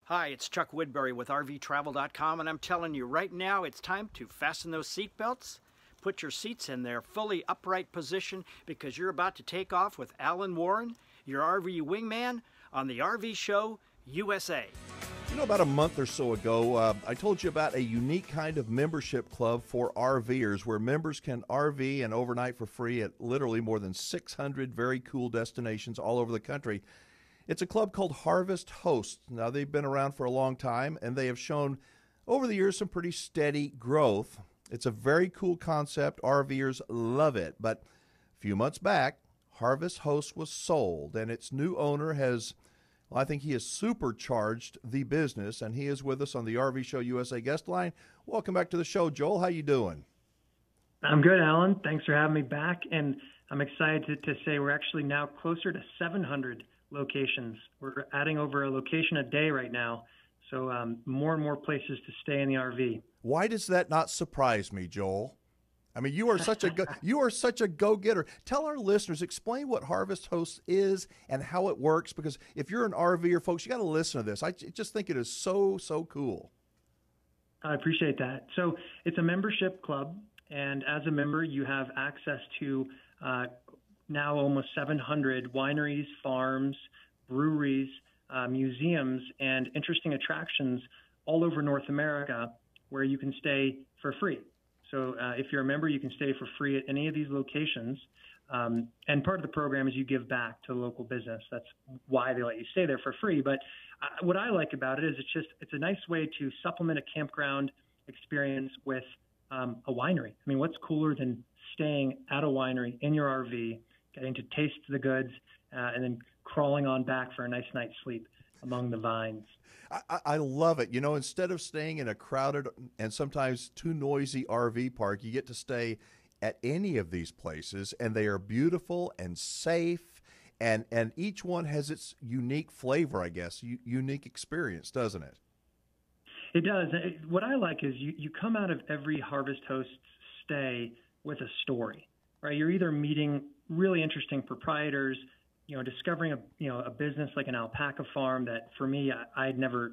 Hi, it's Chuck Woodbury with RVTravel.com, and I'm telling you right now it's time to fasten those seat belts. Put your seats in their fully upright position because you're about to take off with Alan Warren, your RV wingman, on the RV Show USA. You know, about a month or so ago, I told you about a unique kind of membership club for RVers where members can RV and overnight for free at literally more than 600 very cool destinations all over the country. It's a club called Harvest Hosts. Now, they've been around for a long time, and they have shown over the years some pretty steady growth. It's a very cool concept. RVers love it. But a few months back, Harvest Hosts was sold, and its new owner has, well, I think he has supercharged the business, and he is with us on the RV Show USA guest line. Welcome back to the show, Joel. How you doing? I'm good, Alan. Thanks for having me back, and I'm excited to say we're actually now closer to 700 locations. We're adding over a location a day right now, so more and more places to stay in the RV. Why does that not surprise me, Joel? I mean, you are such a go-getter. Tell our listeners, explain what Harvest Hosts is and how it works, because if you're an RVer, folks, you got to listen to this. I just think it is so cool. I appreciate that. So it's a membership club, and as a member, you have access to now almost 700 wineries, farms, breweries, museums, and interesting attractions all over North America where you can stay for free. So if you're a member, you can stay for free at any of these locations. And part of the program is you give back to the local business. That's why they let you stay there for free. But what I like about it is it's a nice way to supplement a campground experience with a winery. I mean, what's cooler than staying at a winery in your RV, getting to taste the goods, and then crawling on back for a nice night's sleep among the vines. I love it. You know, instead of staying in a crowded and sometimes too noisy RV park, you get to stay at any of these places, and they are beautiful and safe, and each one has its unique flavor, I guess, unique experience, doesn't it? It does. What I like is you come out of every Harvest Host stay with a story, right? You're either meeting really interesting proprietors, discovering a business like an alpaca farm that for me, I had never,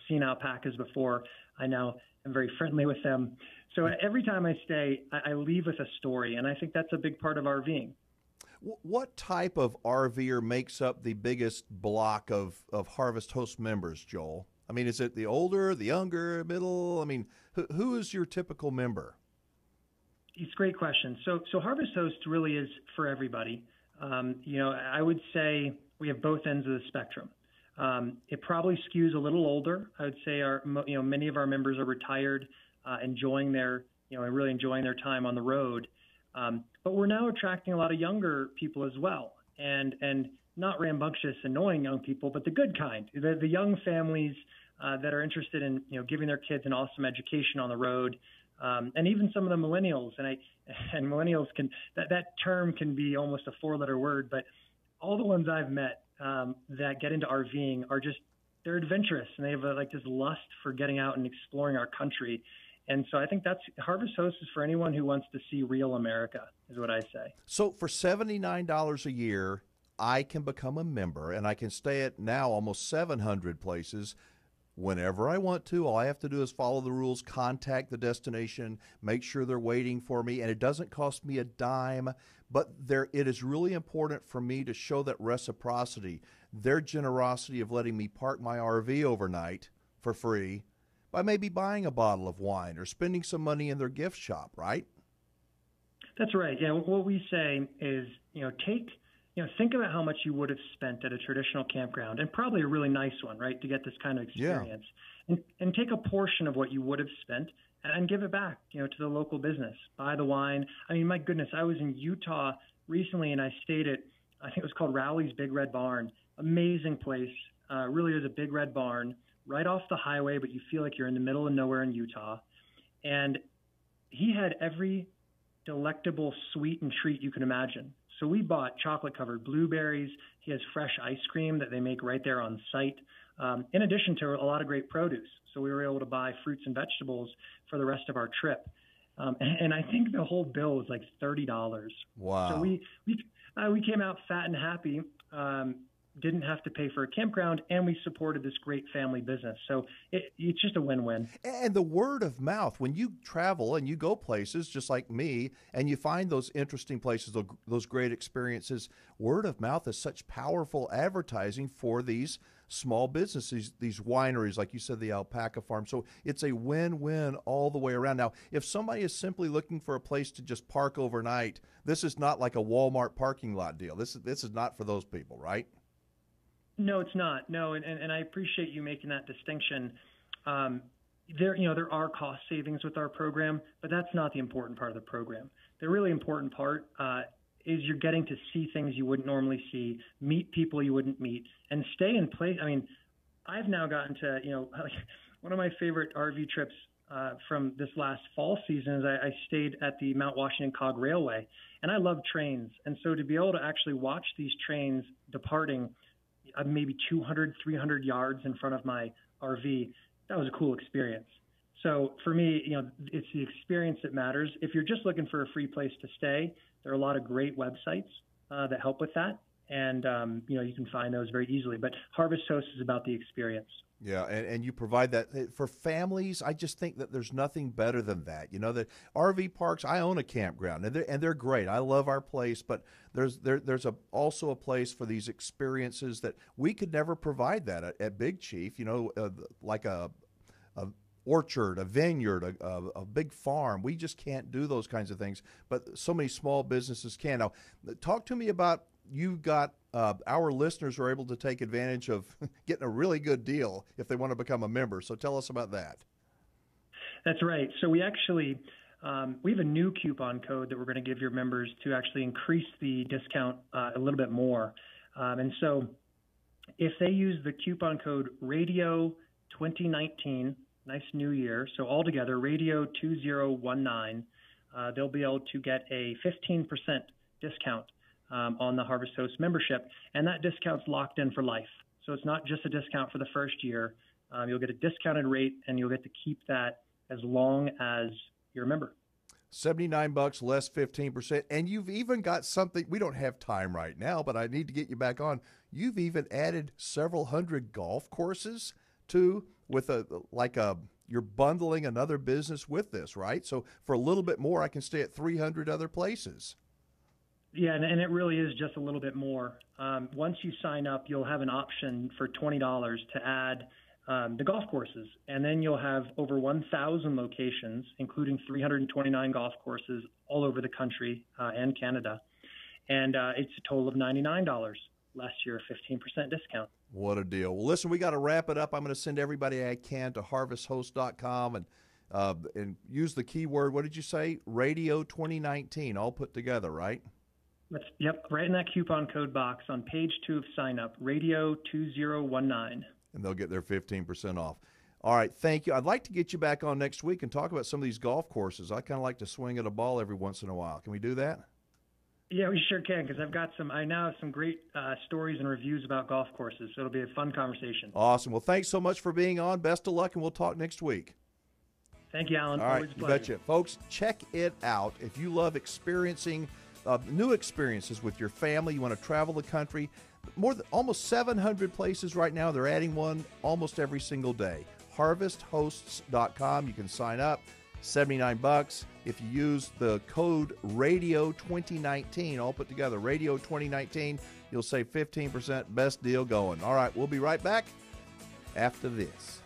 seen alpacas before. I now am very friendly with them. So every time I stay, I leave with a story. And I think that's a big part of RVing. What type of RVer makes up the biggest block of Harvest Host members, Joel? I mean, is it the older, the younger, middle? I mean, who is your typical member? It's a great question. So Harvest Host really is for everybody. I would say we have both ends of the spectrum. It probably skews a little older. I would say many of our members are retired, enjoying their time on the road. But we're now attracting a lot of younger people as well, and not rambunctious, annoying young people, but the good kind, the young families that are interested in giving their kids an awesome education on the road. And even some of the millennials, and millennials that term can be almost a four-letter word, but all the ones I've met that get into RVing they're adventurous, and they have this lust for getting out and exploring our country. And so I think that's Harvest Host is for anyone who wants to see real America, is what I say. So for $79 a year, I can become a member, and I can stay at now almost 700 places. Whenever I want to, all I have to do is follow the rules, contact the destination, make sure they're waiting for me, and it doesn't cost me a dime. But it is really important for me to show that reciprocity, their generosity of letting me park my RV overnight for free by maybe buying a bottle of wine or spending some money in their gift shop, right? That's right. Yeah, what we say is, think about how much you would have spent at a traditional campground, and probably a really nice one, right, to get this kind of experience. Yeah. And take a portion of what you would have spent and give it back, to the local business. Buy the wine. I mean, my goodness, I was in Utah recently, and I stayed at, I think it was called Rowley's Big Red Barn. Amazing place. Really is a big red barn right off the highway, but you feel like you're in the middle of nowhere in Utah. And he had every delectable sweet and treat you can imagine. So we bought chocolate-covered blueberries. He has fresh ice cream that they make right there on site, in addition to a lot of great produce. So we were able to buy fruits and vegetables for the rest of our trip. And I think the whole bill was like $30. Wow. So we came out fat and happy. didn't have to pay for a campground, and we supported this great family business. So it's just a win-win. And the word of mouth, when you travel and you go places just like me, and you find those interesting places, those great experiences, word of mouth is such powerful advertising for these small businesses, these wineries, like you said, the alpaca farm. So it's a win-win all the way around. Now, if somebody is simply looking for a place to just park overnight, this is not like a Walmart parking lot deal. This is not for those people, right? No, it's not. No, and I appreciate you making that distinction. There are cost savings with our program, but that's not the important part of the program. The really important part is you're getting to see things you wouldn't normally see, meet people you wouldn't meet, and stay in place. I mean, I've now gotten to, one of my favorite RV trips from this last fall season is I stayed at the Mount Washington Cog Railway, and I love trains. And so to be able to actually watch these trains departing maybe 200, 300 yards in front of my RV, that was a cool experience. So for me, it's the experience that matters. If you're just looking for a free place to stay, there are a lot of great websites that help with that. And, you can find those very easily. But Harvest Host is about the experience. Yeah, and you provide that for families. I just think that there's nothing better than that. The RV parks, I own a campground, and they're great. I love our place, but there's also a place for these experiences that we could never provide that at Big Chief, like a orchard, a vineyard, a big farm. We just can't do those kinds of things, but so many small businesses can. Now, talk to me about, you've got our listeners are able to take advantage of getting a really good deal if they want to become a member. So tell us about that. That's right. So we actually we have a new coupon code that we're going to give your members to actually increase the discount a little bit more. And so if they use the coupon code Radio 2019, nice new year, so altogether Radio 2019, they'll be able to get a 15% discount on the Harvest Host membership, and that discount's locked in for life. So it's not just a discount for the first year. You'll get a discounted rate, and you'll get to keep that as long as you're a member. $79 less 15%, and you've even got something. We don't have time right now, but I need to get you back on. You've even added several hundred golf courses to you're bundling another business with this, right? So for a little bit more, I can stay at 300 other places. Yeah, and it really is just a little bit more. Once you sign up, you'll have an option for $20 to add the golf courses, and then you'll have over 1,000 locations, including 329 golf courses all over the country and Canada. And it's a total of $99. Last year, a 15% discount. What a deal. Well, listen, we got to wrap it up. I'm going to send everybody I can to harvesthost.com and use the keyword, what did you say? Radio 2019, all put together, right? Yep, right in that coupon code box on page 2 of sign up, Radio 2019. And they'll get their 15% off. All right, thank you. I'd like to get you back on next week and talk about some of these golf courses. I kind of like to swing at a ball every once in a while. Can we do that? Yeah, we sure can, because I now have some great stories and reviews about golf courses, so it'll be a fun conversation. Awesome. Well, thanks so much for being on. Best of luck, and we'll talk next week. Thank you, Alan. All right, you betcha. Folks, check it out. If you love experiencing new experiences with your family, you want to travel the country, almost 700 places right now. They're adding one almost every single day. HarvestHosts.com. You can sign up. $79. If you use the code Radio 2019, all put together, Radio 2019, you'll save 15%. Best deal going. All right, we'll be right back after this.